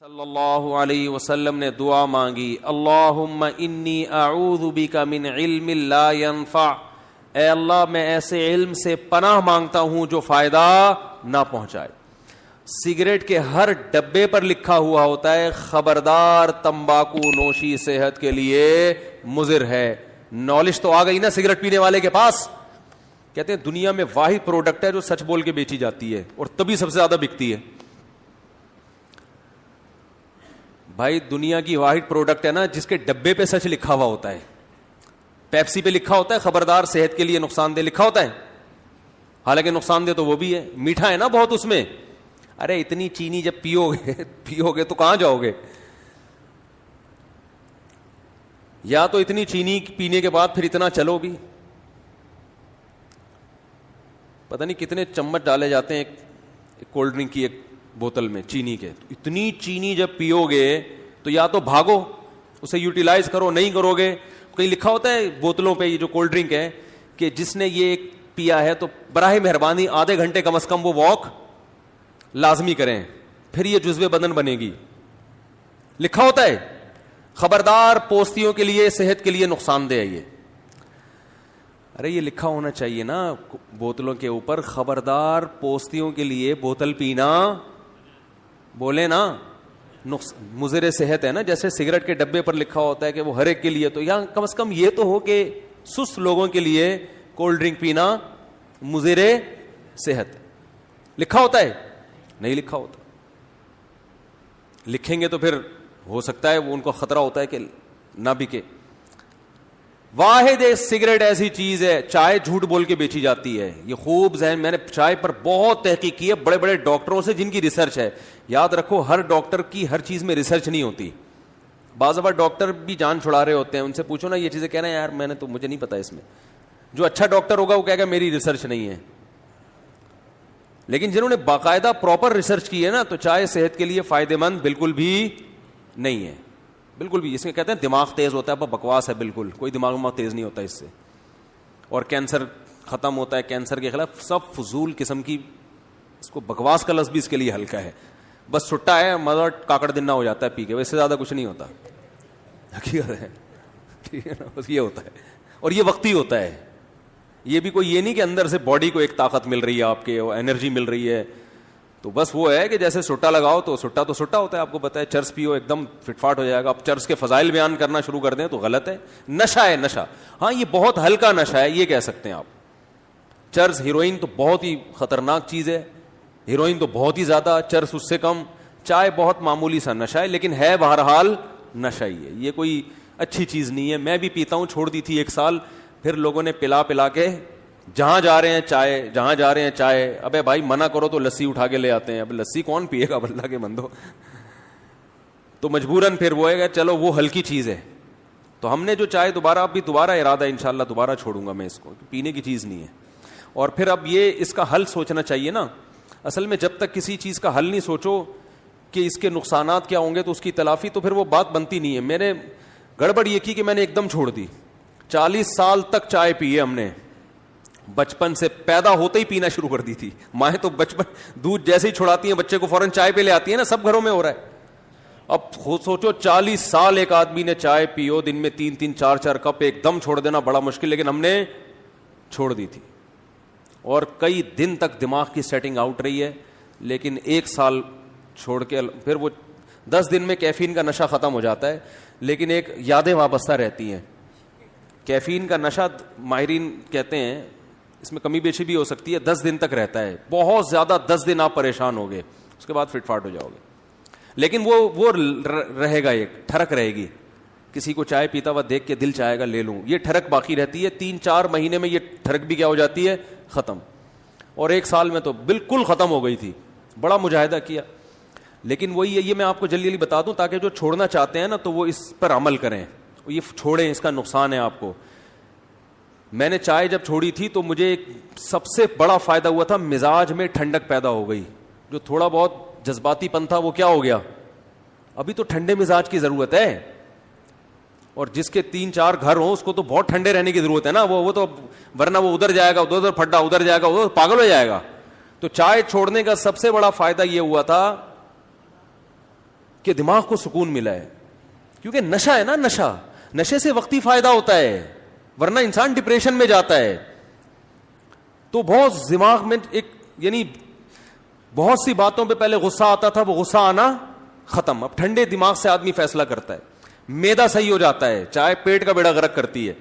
صلی اللہ علیہ وسلم نے دعا مانگی, اللہم انی اعوذ بک من علم لا ینفع, اے اللہ میں ایسے علم سے پناہ مانگتا ہوں جو فائدہ نہ پہنچائے. سگریٹ کے ہر ڈبے پر لکھا ہوا ہوتا ہے خبردار تمباکو نوشی صحت کے لیے مضر ہے. نالج تو آ گئی نا سگریٹ پینے والے کے پاس. کہتے ہیں دنیا میں واحد پروڈکٹ ہے جو سچ بول کے بیچی جاتی ہے اور تبھی سب سے زیادہ بکتی ہے. بھائی دنیا کی واحد پروڈکٹ ہے نا جس کے ڈبے پہ سچ لکھا ہوا ہوتا ہے. پیپسی پہ لکھا ہوتا ہے خبردار صحت کے لیے نقصان دہ لکھا ہوتا ہے, حالانکہ نقصان دہ تو وہ بھی ہے, میٹھا ہے نا بہت اس میں. ارے اتنی چینی جب پیو گے تو کہاں جاؤ گے. یا تو اتنی چینی پینے کے بعد پھر اتنا چلو بھی. پتہ نہیں کتنے چمچ ڈالے جاتے ہیں ایک کولڈ ڈرنک کی ایک بوتل میں چینی کے. اتنی چینی جب پیو گے تو یا تو بھاگو, اسے یوٹیلائز کرو, نہیں کرو گے. کہیں لکھا ہوتا ہے بوتلوں پہ یہ جو کولڈ ڈرنک ہے کہ جس نے یہ پیا ہے تو براہ مہربانی آدھے گھنٹے کم از کم وہ واک لازمی کریں, پھر یہ جزو بدن بنے گی. لکھا ہوتا ہے خبردار پوستیوں کے لیے صحت کے لیے نقصان دہ ہے یہ. ارے یہ لکھا ہونا چاہیے نا بوتلوں کے اوپر خبردار پوستیوں کے لیے بوتل پینا, بولے نا مضر صحت ہے نا. جیسے سگریٹ کے ڈبے پر لکھا ہوتا ہے کہ وہ ہر ایک کے لیے, تو یہاں کم از کم یہ تو ہو کہ سست لوگوں کے لیے کولڈ ڈرنک پینا مضر صحت. لکھا ہوتا ہے؟ نہیں لکھا ہوتا. لکھیں گے تو پھر ہو سکتا ہے وہ ان کو خطرہ ہوتا ہے کہ نہ بکے. واحد ایک سگریٹ ایسی چیز ہے, چائے جھوٹ بول کے بیچی جاتی ہے. یہ خوب ذہن, میں نے چائے پر بہت تحقیق کی ہے بڑے بڑے ڈاکٹروں سے جن کی ریسرچ ہے. یاد رکھو ہر ڈاکٹر کی ہر چیز میں ریسرچ نہیں ہوتی. بعض دفعہ ڈاکٹر بھی جان چھڑا رہے ہوتے ہیں, ان سے پوچھو نا یہ چیزیں, کہنا یار میں نے تو مجھے نہیں پتا اس میں. جو اچھا ڈاکٹر ہوگا وہ کہے گا میری ریسرچ نہیں ہے. لیکن جنہوں نے باقاعدہ پراپر ریسرچ کی ہے نا, تو چائے صحت کے لیے فائدہ مند بالکل بھی نہیں ہے, بالکل بھی. اس میں کہتے ہیں دماغ تیز ہوتا ہے, بکواس ہے بالکل, کوئی دماغ تیز نہیں ہوتا اس سے. اور کینسر ختم ہوتا ہے, کینسر کے خلاف سب فضول قسم کی, اس کو بکواس کا لفظ بھی اس کے لیے ہلکا ہے. بس چھٹا ہے مزہ کاکڑ دنہ ہو جاتا ہے پی کے, ویسے زیادہ کچھ نہیں ہوتا. حقیقت ہے, ٹھیک ہے نا, بس یہ ہوتا ہے. اور یہ وقتی ہوتا ہے, یہ بھی کوئی یہ نہیں کہ اندر سے باڈی کو ایک طاقت مل رہی ہے, آپ کے انرجی مل رہی ہے. تو بس وہ ہے کہ جیسے سٹا لگاؤ تو سٹا ہوتا ہے, آپ کو پتا ہے. چرس پیو ایک دم فٹ فاٹ ہو جائے گا. اب چرس کے فضائل بیان کرنا شروع کر دیں تو غلط ہے. نشہ ہے نشہ, ہاں یہ بہت ہلکا نشہ ہے یہ کہہ سکتے ہیں آپ. چرس, ہیروئن تو بہت ہی خطرناک چیز ہے, ہیروئن تو بہت ہی زیادہ, چرس اس سے کم. چائے بہت معمولی سا نشہ ہے لیکن ہے بہرحال نشہ ہی ہے. یہ کوئی اچھی چیز نہیں ہے. میں بھی پیتا ہوں, چھوڑ دی تھی 1 سال, پھر لوگوں نے پلا کے جہاں جا رہے ہیں چائے. ابے بھائی منع کرو تو لسی اٹھا کے لے آتے ہیں. اب لسی کون پیے گا اللہ کے بندو. تو مجبوراً پھر وہ ہے چلو وہ ہلکی چیز ہے. تو ہم نے جو چائے دوبارہ ارادہ ہے انشاءاللہ دوبارہ چھوڑوں گا میں اس کو, پینے کی چیز نہیں ہے. اور پھر اب یہ اس کا حل سوچنا چاہیے نا. اصل میں جب تک کسی چیز کا حل نہیں سوچو کہ اس کے نقصانات کیا ہوں گے تو اس کی تلافی, تو پھر وہ بات بنتی نہیں ہے. میں نے گڑبڑ یہ کی کہ میں نے ایک دم چھوڑ دی. 40 سال تک چائے پی ہے ہم نے, بچپن سے, پیدا ہوتے ہی پینا شروع کر دی تھی. مائیں تو بچپن دودھ جیسے ہی چھڑاتی ہیں بچے کو فوراً چائے پہ لے آتی ہیں نا, سب گھروں میں ہو رہا ہے. اب خود سوچو 40 سال ایک آدمی نے چائے پیو, دن میں 3-3 4-4 کپ, ایک دم چھوڑ دینا بڑا مشکل, لیکن ہم نے چھوڑ دی تھی. اور کئی دن تک دماغ کی سیٹنگ آؤٹ رہی ہے, لیکن 1 سال چھوڑ کے پھر وہ 10 دن میں کیفین کا نشہ ختم ہو جاتا ہے, لیکن ایک یادیں وابستہ رہتی ہیں. کیفین کا نشہ ماہرین کہتے ہیں اس میں کمی بیشی بھی ہو سکتی ہے, 10 دن تک رہتا ہے, بہت زیادہ 10 دن آپ پریشان ہو گئے, اس کے بعد فٹ فاٹ ہو جاؤ گے. لیکن وہ رہے گا, ایک ٹھڑک رہے گی. کسی کو چائے پیتا ہوا دیکھ کے دل چاہے گا لے لوں, یہ ٹھڑک باقی رہتی ہے. 3-4 مہینے میں یہ ٹھڑک بھی کیا ہو جاتی ہے, ختم. اور 1 سال میں تو بالکل ختم ہو گئی تھی, بڑا مجاہدہ کیا. لیکن وہی ہے, یہ میں آپ کو جلدی بتا دوں تاکہ جو چھوڑنا چاہتے ہیں نا تو وہ اس پر عمل کریں, یہ چھوڑیں, اس کا نقصان ہے آپ کو. میں نے چائے جب چھوڑی تھی تو مجھے سب سے بڑا فائدہ ہوا تھا, مزاج میں ٹھنڈک پیدا ہو گئی. جو تھوڑا بہت جذباتی پن تھا وہ کیا ہو گیا. ابھی تو ٹھنڈے مزاج کی ضرورت ہے, اور جس کے 3-4 گھر ہوں اس کو تو بہت ٹھنڈے رہنے کی ضرورت ہے نا. وہ تو ورنہ وہ ادھر جائے گا, ادھر پھڈا, ادھر جائے گا, ادھر پاگل ہو جائے گا. تو چائے چھوڑنے کا سب سے بڑا فائدہ یہ ہوا تھا کہ دماغ کو سکون ملا ہے. کیونکہ نشہ ہے نا, نشے سے وقتی فائدہ ہوتا ہے, ورنہ انسان ڈپریشن میں جاتا ہے. تو بہت دماغ میں ایک یعنی بہت سی باتوں پہ پہلے غصہ آتا تھا, وہ غصہ آنا ختم. اب ٹھنڈے دماغ سے آدمی فیصلہ کرتا ہے, میدا صحیح ہو جاتا ہے. چائے پیٹ کا بیڑا غرق کرتی ہے,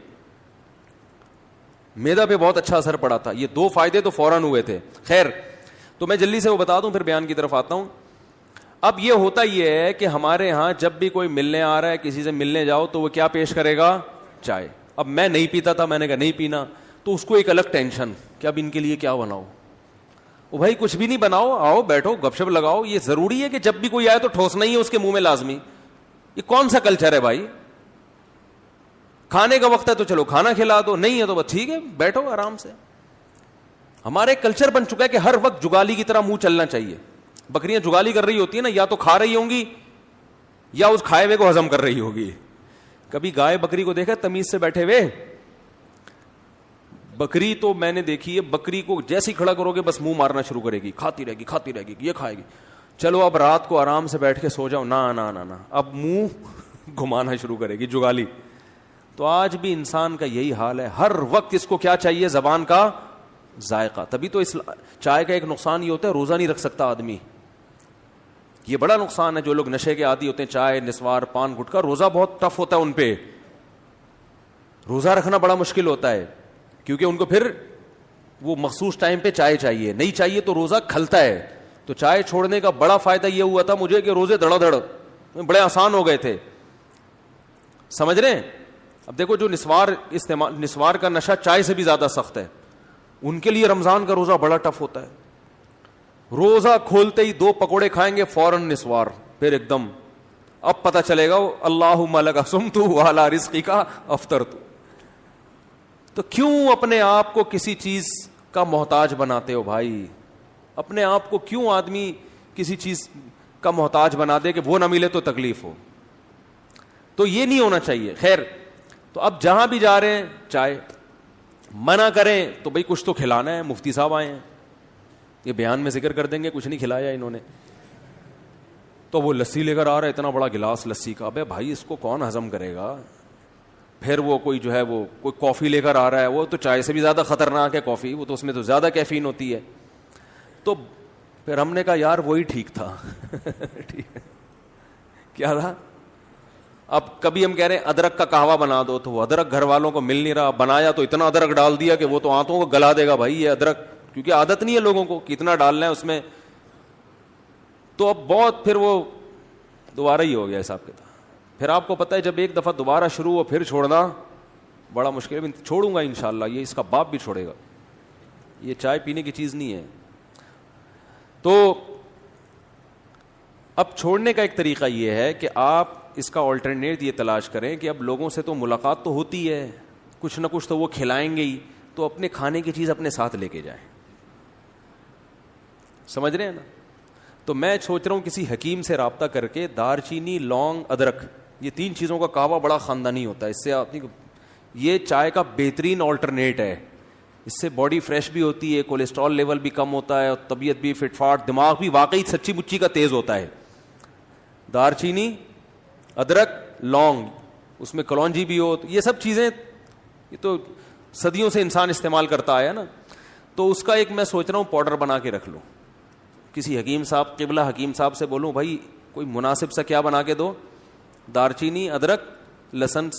میدا پہ بہت اچھا اثر پڑا تھا. یہ 2 فائدے تو فوراً ہوئے تھے. خیر, تو میں جلدی سے وہ بتا دوں, پھر بیان کی طرف آتا ہوں. اب یہ ہوتا یہ ہے کہ ہمارے ہاں جب بھی کوئی ملنے آ رہا ہے, کسی سے ملنے جاؤ تو وہ کیا پیش کرے گا؟ چائے. اب میں نہیں پیتا تھا, میں نے کہا نہیں پینا, تو اس کو ایک الگ ٹینشن کہ اب ان کے لیے کیا بناؤ. وہ بھائی کچھ بھی نہیں بناؤ, آؤ بیٹھو گپ شپ لگاؤ. یہ ضروری ہے کہ جب بھی کوئی آئے تو ٹھوسنا ہی ہے اس کے منہ میں لازمی؟ یہ کون سا کلچر ہے بھائی؟ کھانے کا وقت ہے تو چلو کھانا کھلا دو, نہیں ہے تو بس ٹھیک ہے بیٹھو آرام سے. ہمارے کلچر بن چکا ہے کہ ہر وقت جگالی کی طرح منہ چلنا چاہیے. بکریاں جگالی کر رہی ہوتی ہیں نا, یا تو کھا رہی ہوں گی یا اس کھائے ہوئے کو ہضم کر رہی ہوگی. کبھی گائے بکری کو دیکھا تمیز سے بیٹھے ہوئے؟ بکری تو میں نے دیکھی ہے, بکری کو جیسے ہی کھڑا کرو گے بس منہ مارنا شروع کرے گی, کھاتی رہے گی, یہ کھائے گی. چلو اب رات کو آرام سے بیٹھ کے سو جاؤ, نا نا نا نا, اب منہ گھمانا شروع کرے گی, جگالی. تو آج بھی انسان کا یہی حال ہے, ہر وقت اس کو کیا چاہیے؟ زبان کا ذائقہ. تبھی تو چائے کا ایک نقصان یہ ہوتا ہے, روزہ نہیں رکھ سکتا آدمی. یہ بڑا نقصان ہے. جو لوگ نشے کے عادی ہوتے ہیں, چائے, نسوار, پان, گٹکا, روزہ بہت ٹف ہوتا ہے ان پہ. روزہ رکھنا بڑا مشکل ہوتا ہے, کیونکہ ان کو پھر وہ مخصوص ٹائم پہ چائے چاہیے, نہیں چاہیے تو روزہ کھلتا ہے. تو چائے چھوڑنے کا بڑا فائدہ یہ ہوا تھا مجھے کہ روزے دڑا دڑ بڑے آسان ہو گئے تھے. سمجھ رہے ہیں؟ اب دیکھو جو نسوار کا نشہ چائے سے بھی زیادہ سخت ہے, ان کے لیے رمضان کا روزہ بڑا ٹف ہوتا ہے. روزہ کھولتے ہی 2 پکوڑے کھائیں گے, فوراً نسوار, پھر ایک دم اب پتہ چلے گا اللہم لک صمت وعلی رزقک افطرت. تو کیوں اپنے آپ کو کسی چیز کا محتاج بناتے ہو بھائی؟ اپنے آپ کو کیوں آدمی کسی چیز کا محتاج بنا دے کہ وہ نہ ملے تو تکلیف ہو؟ تو یہ نہیں ہونا چاہیے. خیر, تو اب جہاں بھی جا رہے ہیں چائے, منع کریں تو بھئی کچھ تو کھلانا ہے. مفتی صاحب آئے ہیں, یہ بیان میں ذکر کر دیں گے کچھ نہیں کھلایا انہوں نے, تو وہ لسی لے کر آ رہا ہے, اتنا بڑا گلاس لسی کا. ابے بھائی اس کو کون ہضم کرے گا؟ پھر وہ کوئی جو ہے وہ کوئی کافی لے کر آ رہا ہے, وہ تو چائے سے بھی زیادہ خطرناک ہے کافی, وہ تو اس میں تو زیادہ کیفین ہوتی ہے. تو پھر ہم نے کہا یار وہی ٹھیک تھا. ٹھیک ہے, کیا تھا؟ اب کبھی ہم کہہ رہے ہیں ادرک کا قہوہ بنا دو, تو وہ ادرک گھر والوں کو مل نہیں رہا, بنایا تو اتنا ادرک ڈال دیا کہ وہ تو آنتوں کو گلا دے گا بھائی یہ ادرک, کیونکہ عادت نہیں ہے لوگوں کو کتنا ڈالنا ہے اس میں. تو اب بہت پھر وہ دوبارہ ہی ہو گیا حساب کتاب. پھر آپ کو پتہ ہے جب ایک دفعہ دوبارہ شروع ہو پھر چھوڑنا بڑا مشکل ہے. چھوڑوں گا انشاءاللہ, یہ اس کا باپ بھی چھوڑے گا. یہ چائے پینے کی چیز نہیں ہے. تو اب چھوڑنے کا ایک طریقہ یہ ہے کہ آپ اس کا آلٹرنیٹ یہ تلاش کریں کہ اب لوگوں سے تو ملاقات تو ہوتی ہے, کچھ نہ کچھ تو وہ کھلائیں گے ہی, تو اپنے کھانے کی چیز اپنے ساتھ لے کے جائیں. سمجھ رہے ہیں نا؟ تو میں سوچ رہا ہوں کسی حکیم سے رابطہ کر کے دار چینی, لونگ, ادرک, یہ 3 چیزوں کا قہوہ بڑا خاندانی ہوتا ہے. اس سے آپ یہ چائے کا بہترین آلٹرنیٹ ہے. اس سے باڈی فریش بھی ہوتی ہے, کولیسٹرول لیول بھی کم ہوتا ہے, اور طبیعت بھی فٹ فاٹ, دماغ بھی واقعی سچی مچی کا تیز ہوتا ہے. دار چینی, ادرک, لونگ, اس میں کلونجی بھی ہو, یہ سب چیزیں یہ تو صدیوں سے انسان استعمال کرتا آیا نا. تو اس کا ایک میں سوچ رہا ہوں پاؤڈر بنا کے رکھ لوں. کسی حکیم صاحب, قبلہ حکیم صاحب سے بولوں بھائی کوئی مناسب سا کیا بنا کے دو, دار چینی, ادرک, لہسن,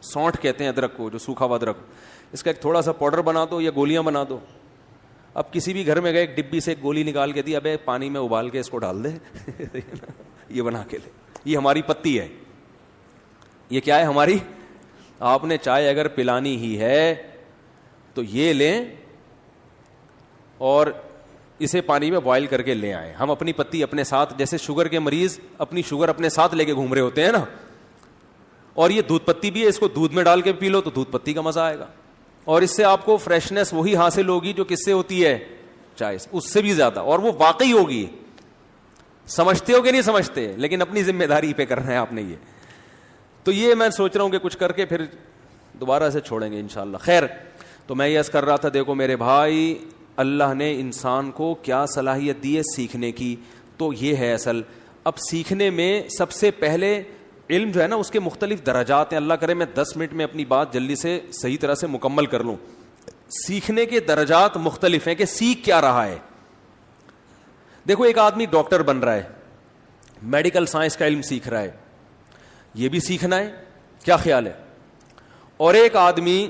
سونٹھ کہتے ہیں ادرک کو, جو سوکھا ہوا ادرک, اس کا ایک تھوڑا سا پاؤڈر بنا دو یا گولیاں بنا دو. اب کسی بھی گھر میں گئے ایک ڈبی سے ایک گولی نکال کے دی, ابے پانی میں ابال کے اس کو ڈال دے, یہ بنا کے لے. یہ ہماری پتی ہے, یہ کیا ہے ہماری. آپ نے چائے اگر پلانی ہی ہے تو یہ لیں اور اسے پانی میں بوائل کر کے لے آئیں. ہم اپنی پتی اپنے ساتھ, جیسے شوگر کے مریض اپنی شوگر اپنے ساتھ لے کے گھوم رہے ہوتے ہیں نا, اور یہ دودھ پتی بھی ہے, اس کو دودھ میں ڈال کے پی لو تو دودھ پتی کا مزہ آئے گا, اور اس سے آپ کو فریشنس وہی حاصل ہوگی جو کس سے ہوتی ہے, چائے سے, اس سے بھی زیادہ, اور وہ واقعی ہوگی. سمجھتے ہو کہ نہیں سمجھتے, لیکن اپنی ذمہ داری پہ کرنا ہے آپ نے یہ. تو یہ میں سوچ رہا ہوں کہ کچھ کر کے پھر دوبارہ سے چھوڑیں گے انشاءاللہ. خیر, تو میں یہ عرض کر رہا تھا, دیکھو میرے بھائی, اللہ نے انسان کو کیا صلاحیت دی ہے سیکھنے کی, تو یہ ہے اصل. اب سیکھنے میں سب سے پہلے علم جو ہے نا اس کے مختلف درجات ہیں. اللہ کرے میں 10 منٹ میں اپنی بات جلدی سے صحیح طرح سے مکمل کر لوں. سیکھنے کے درجات مختلف ہیں کہ سیکھ کیا رہا ہے. دیکھو ایک آدمی ڈاکٹر بن رہا ہے, میڈیکل سائنس کا علم سیکھ رہا ہے, یہ بھی سیکھنا ہے, کیا خیال ہے؟ اور ایک آدمی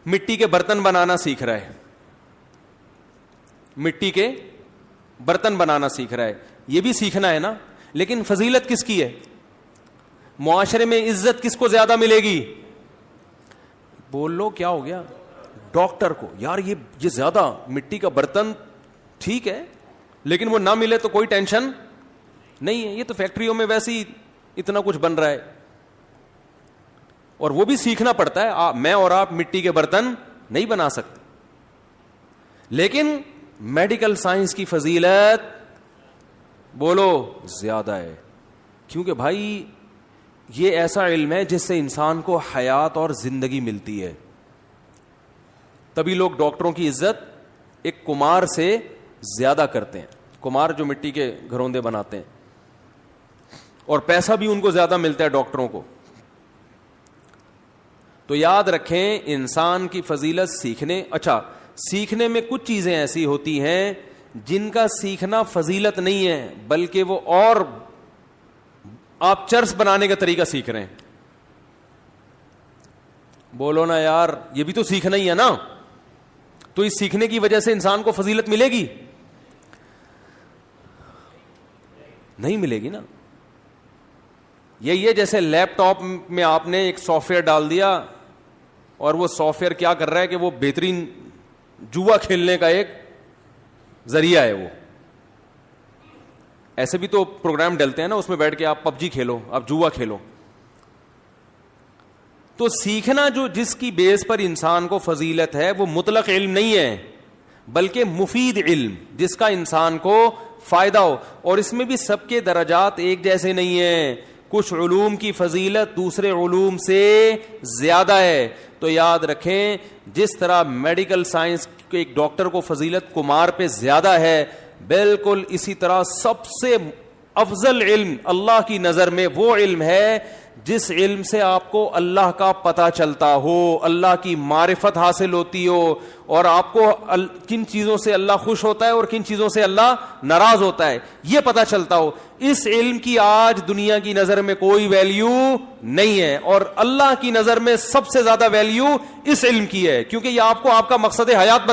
مٹی کے برتن بنانا سیکھ رہا ہے, مٹی کے برتن بنانا سیکھ رہا ہے, یہ بھی سیکھنا ہے نا. لیکن فضیلت کس کی ہے؟ معاشرے میں عزت کس کو زیادہ ملے گی؟ بول لو کیا ہو گیا؟ ڈاکٹر کو. یار یہ زیادہ مٹی کا برتن ٹھیک ہے, لیکن وہ نہ ملے تو کوئی ٹینشن نہیں ہے, یہ تو فیکٹریوں میں ویسے ہی اتنا کچھ بن رہا ہے. اور وہ بھی سیکھنا پڑتا ہے. میں اور آپ مٹی کے برتن نہیں بنا سکتے, لیکن میڈیکل سائنس کی فضیلت بولو زیادہ ہے. کیونکہ بھائی یہ ایسا علم ہے جس سے انسان کو حیات اور زندگی ملتی ہے. تبھی لوگ ڈاکٹروں کی عزت ایک کمار سے زیادہ کرتے ہیں. کمار جو مٹی کے گھروندے بناتے ہیں, اور پیسہ بھی ان کو زیادہ ملتا ہے ڈاکٹروں کو. تو یاد رکھیں انسان کی فضیلت سیکھنے. اچھا, سیکھنے میں کچھ چیزیں ایسی ہوتی ہیں جن کا سیکھنا فضیلت نہیں ہے, بلکہ وہ اور آپ چرس بنانے کا طریقہ سیکھ رہے ہیں. بولو نا یار, یہ بھی تو سیکھنا ہی ہے نا. تو اس سیکھنے کی وجہ سے انسان کو فضیلت ملے گی؟ نہیں ملے گی نا. یہی ہے جیسے لیپ ٹاپ میں آپ نے ایک سافٹ ویئر ڈال دیا, اور وہ سافٹ ویئر کیا کر رہا ہے کہ وہ بہترین جوا کھیلنے کا ایک ذریعہ ہے. وہ ایسے بھی تو پروگرام ڈلتے ہیں نا, اس میں بیٹھ کے آپ پب جی کھیلو, آپ جوا کھیلو. تو سیکھنا جو جس کی بیس پر انسان کو فضیلت ہے وہ مطلق علم نہیں ہے, بلکہ مفید علم جس کا انسان کو فائدہ ہو. اور اس میں بھی سب کے درجات ایک جیسے نہیں ہیں. کچھ علوم کی فضیلت دوسرے علوم سے زیادہ ہے. تو یاد رکھیں جس طرح میڈیکل سائنس کے ایک ڈاکٹر کو فضیلت کمار پہ زیادہ ہے, بالکل اسی طرح سب سے افضل علم اللہ کی نظر میں وہ علم ہے جس علم سے آپ کو اللہ کا پتہ چلتا ہو, اللہ کی معرفت حاصل ہوتی ہو, اور آپ کو کن چیزوں سے اللہ خوش ہوتا ہے اور کن چیزوں سے اللہ ناراض ہوتا ہے یہ پتہ چلتا ہو. اس علم کی آج دنیا کی نظر میں کوئی ویلیو نہیں ہے, اور اللہ کی نظر میں سب سے زیادہ ویلیو اس علم کی ہے, کیونکہ یہ آپ کو آپ کا مقصد حیات